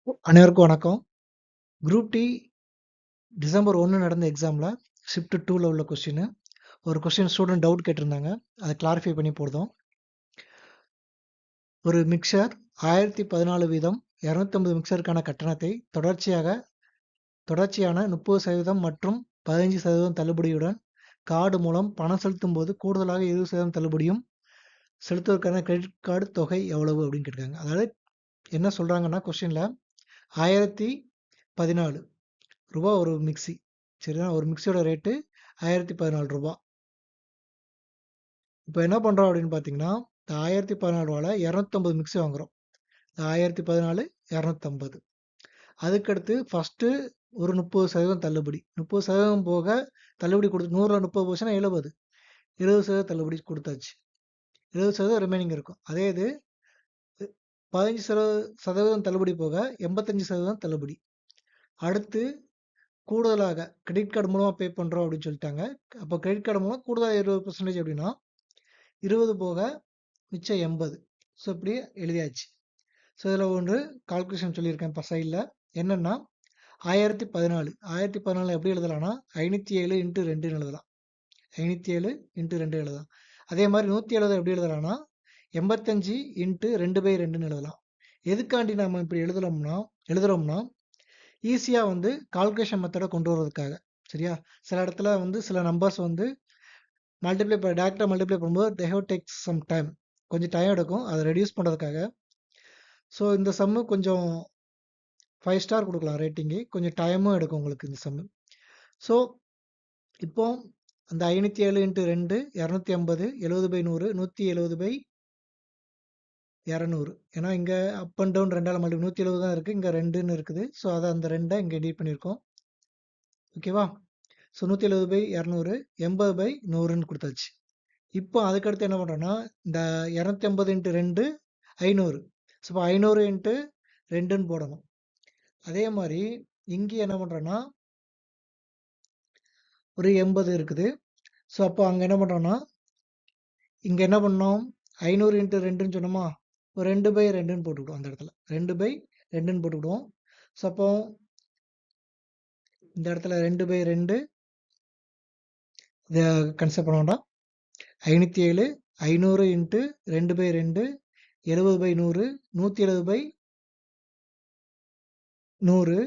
அனைவருக்கும் வணக்கம். Group D December 1 நடந்த எக்ஸாம்ல ஷிஃப்ட் 2ல உள்ள கொஸ்டின். ஒரு கொஸ்டின் ஸ்டூடெண்ட் டவுட் கேட்டிருந்தாங்க. அதை கிளாரிஃபை பண்ணி போடுறோம். ஒரு மிக்சர் 1014 வீதம் 250 மிக்சருக்கான கட்டணத்தை தொடர்ச்சியான 30% மற்றும் 15% தள்ளுபடியுடன் கார்டு மூலம் பணம் செலுத்தும் போது கூடுதலாக 20% தள்ளுபடியும் செலுத்துவதற்கான கிரெடிட் கார்டு தொகை எவ்வளவு அப்படின்னு கேட்டிருக்காங்க. அதாவது என்ன சொல்றாங்கன்னா கொஸ்டின்ல 1014 ரூபா ஒரு மிக்சி. சரிதான், ஒரு மிக்சியோட ரேட்டு 1014 ரூபா. இப்போ என்ன பண்ணுறோம் அப்படின்னு பார்த்தீங்கன்னா, இந்த 1014 ரூபாயில் 250 மிக்சி வாங்குகிறோம். 1014 250. அதுக்கடுத்து ஃபஸ்ட்டு ஒரு 30% தள்ளுபடி. 30% போக தள்ளுபடி கொடுத்து 100ல் 30 போச்சுன்னா 70. 20% தள்ளுபடி கொடுத்தாச்சு. 20% ரிமைனிங் இருக்கும். அதே இது 15% தள்ளுபடி போக 85% தள்ளுபடி. அடுத்து கூடுதலாக கிரெடிட் கார்டு மூலமாக பே பண்ணுறோம் அப்படின்னு சொல்லிட்டாங்க. அப்போ கிரெடிட் கார்டு மூலம் கூடுதலாக 20% அப்படின்னா 20 போக மிச்சம் 80. ஸோ இப்படி எழுதியாச்சு. ஸோ இதில் ஒன்று கால்குலேஷன் சொல்லியிருக்கேன் இப்போ சைடில். என்னென்னா 1014 எப்படி எழுதலாம்னா 507 × 2 எழுதலாம். 507 × 2 எழுதலாம். அதே மாதிரி 170 எப்படி எழுதலாம்னா 85 × 2/2 எழுதலாம். எதுக்காண்டி நம்ம இப்படி எழுதுறோம்னா ஈஸியாக வந்து கால்குலேஷன் மெத்தடை கொண்டு வர்றதுக்காக. சரியா, சில இடத்துல வந்து சில நம்பர்ஸ் வந்து டேரெக்டாக மல்டிப்ளை பண்ணும்போது they have take some time, கொஞ்சம் டைம் எடுக்கும். அதை ரெடியூஸ் பண்ணுறதுக்காக. ஸோ இந்த சம்மு கொஞ்சம் 5 ஸ்டார் கொடுக்கலாம் ரேட்டிங்கு. கொஞ்சம் டைமும் எடுக்கும் உங்களுக்கு இந்த சம்மு. ஸோ இப்போ அந்த 507 × 2 250 70/100 170/200. ஏன்னா இங்கே அப் அண்ட் டவுன் 2ஆல் மல்டிப்ளை 170 தான் இருக்குது, இங்கே 2ன்னு இருக்குது. ஸோ அதை அந்த 2 இங்கே எடிட் பண்ணியிருக்கோம். ஓகேவா? ஸோ 170/200 80/100ன்னு கொடுத்தாச்சு. இப்போ அதுக்கடுத்து என்ன பண்ணுறோன்னா இந்த 250 × 2 500. ஸோ இப்போ 500 × 2ன்னு போடணும். அதே மாதிரி இங்கே என்ன பண்ணுறோன்னா ஒரு 80 இருக்குது. ஸோ அப்போ அங்கே என்ன பண்ணுறோன்னா இங்கே என்ன பண்ணோம் 500 × 2ன்னு சொன்னோமா, ஒரு 2/2ன்னு போட்டுக்கிடுவோம். அந்த இடத்துல 2/2ன்னு போட்டுக்கிடுவோம். ஸோ அப்போ இந்த இடத்துல 2/2 இதை கன்சிடர் பண்ண வேண்டாம். 507 500 × 2/2 70/100 170/100.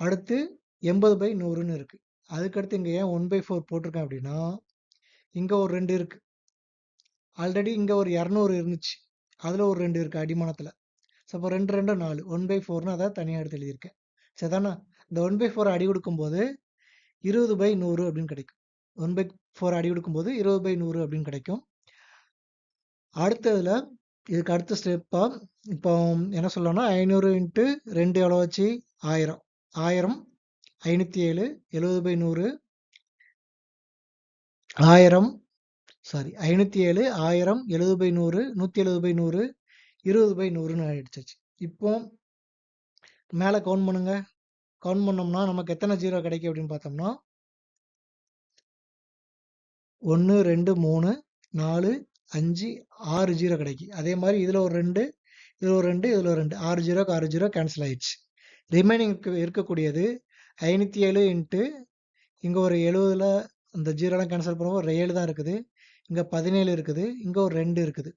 அடுத்து 80/100ன்னு இருக்குது. அதுக்கடுத்து இங்கே ஏன் 1/4 போட்டிருக்கேன் அப்படின்னா இங்கே ஒரு 2 இருக்குது. ஆல்ரெடி இங்கே ஒரு 200 இருந்துச்சு, அதில் ஒரு 2 இருக்குது அடிமானத்தில். ஸோ அப்போ 2 2 4 1/4ன்னு அதை தனியாக எடுத்து எழுதியிருக்கேன். சரிதானா? இந்த 1/4 அடி கொடுக்கும்போது 20/100 அப்படின்னு கிடைக்கும். 1/4 அடி கொடுக்கும்போது 20/100 அப்படின்னு கிடைக்கும். அடுத்ததில் இதுக்கு அடுத்த ஸ்டெப்பாக இப்போ என்ன சொல்லலாம்னா 500 × 2 எவ்வளோ வச்சு 1000. 507 70/100 507 1000 70/100 170/100 20/100ன்னு ஆயிடுச்சு. இப்போ மேலே கவுண்ட் பண்ணுங்க. கவுண்ட் பண்ணோம்னா நமக்கு எத்தனை ஜீரோ கிடைக்கும் அப்படின்னு பார்த்தோம்னா 1 2 3 4 5 6 ஜீரோ கிடைக்கும். அதே மாதிரி இதில் ஒரு 2 இதில் ஒரு 2 இதில் ஒரு 2 6 ஜீரோக்கு 6 ஜீரோ கேன்சல் ஆயிடுச்சு. ரிமைனிங் இருக்கக்கூடியது 507 × இங்கே ஒரு 70ல் அந்த ஜீரோலாம் கேன்சல் பண்ணும்போது ஒரு 7 தான் இருக்குது. இங்கே 17 இருக்குது, இங்கே ஒரு 2 இருக்குது.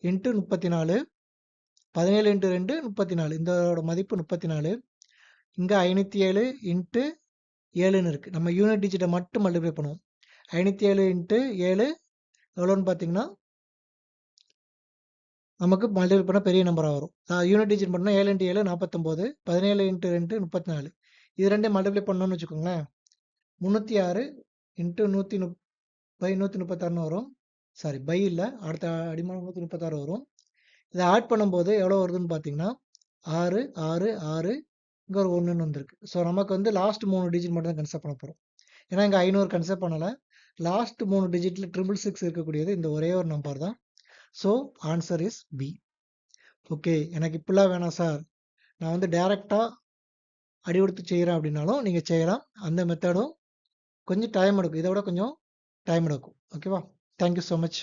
× 34 17 × 2 34. இதோட மதிப்பு 34. இங்கே 507 × 7ன்னு இருக்குது. நம்ம யூனிட் டிஜிட்டை மட்டும் மல்டிப்ளை பண்ணுவோம். 507 × 7 எவ்வளோன்னு பார்த்தீங்கன்னா நமக்கு மல்டிப்ளை பண்ணால் பெரிய நம்பராக வரும். யூனிட் டிஜிட் பண்ணால் 7 × 7 49, 17 × 2 34. இது ரெண்டையும் மல்டிப்ளை பண்ணோன்னு வச்சுக்கோங்களேன் 306 × 100/136ன்னு வரும். சாரி, பை இல்லை, அடுத்த அடிமானம் 136 வரும். இதை ஆட் பண்ணும்போது எவ்வளோ வருதுன்னு பார்த்தீங்கன்னா 6 6 6 இங்கே ஒரு 1ன்னு வந்திருக்கு. ஸோ நமக்கு வந்து லாஸ்ட் 3 டிஜிட் மட்டும் தான் கன்சிடர் பண்ண போகிறோம். ஏன்னா இங்கே 500 கன்சிடர் பண்ணலை. லாஸ்ட் 3 டிஜிட்டில் 666 இருக்கக்கூடியது இந்த ஒரே ஒரு நம்பர் தான். So answer is B. Okay, எனக்கு இப்படிலாம் வேணாம் சார், நான் வந்து டைரெக்டாக அடி கொடுத்து செய்கிறேன் அப்படின்னாலும் நீங்கள் செய்யலாம். அந்த மெத்தடும் கொஞ்சம் டைம் எடுக்கும், இதை விட கொஞ்சம் டைம் எடுக்கும். ஓகேவா? Thank you so much.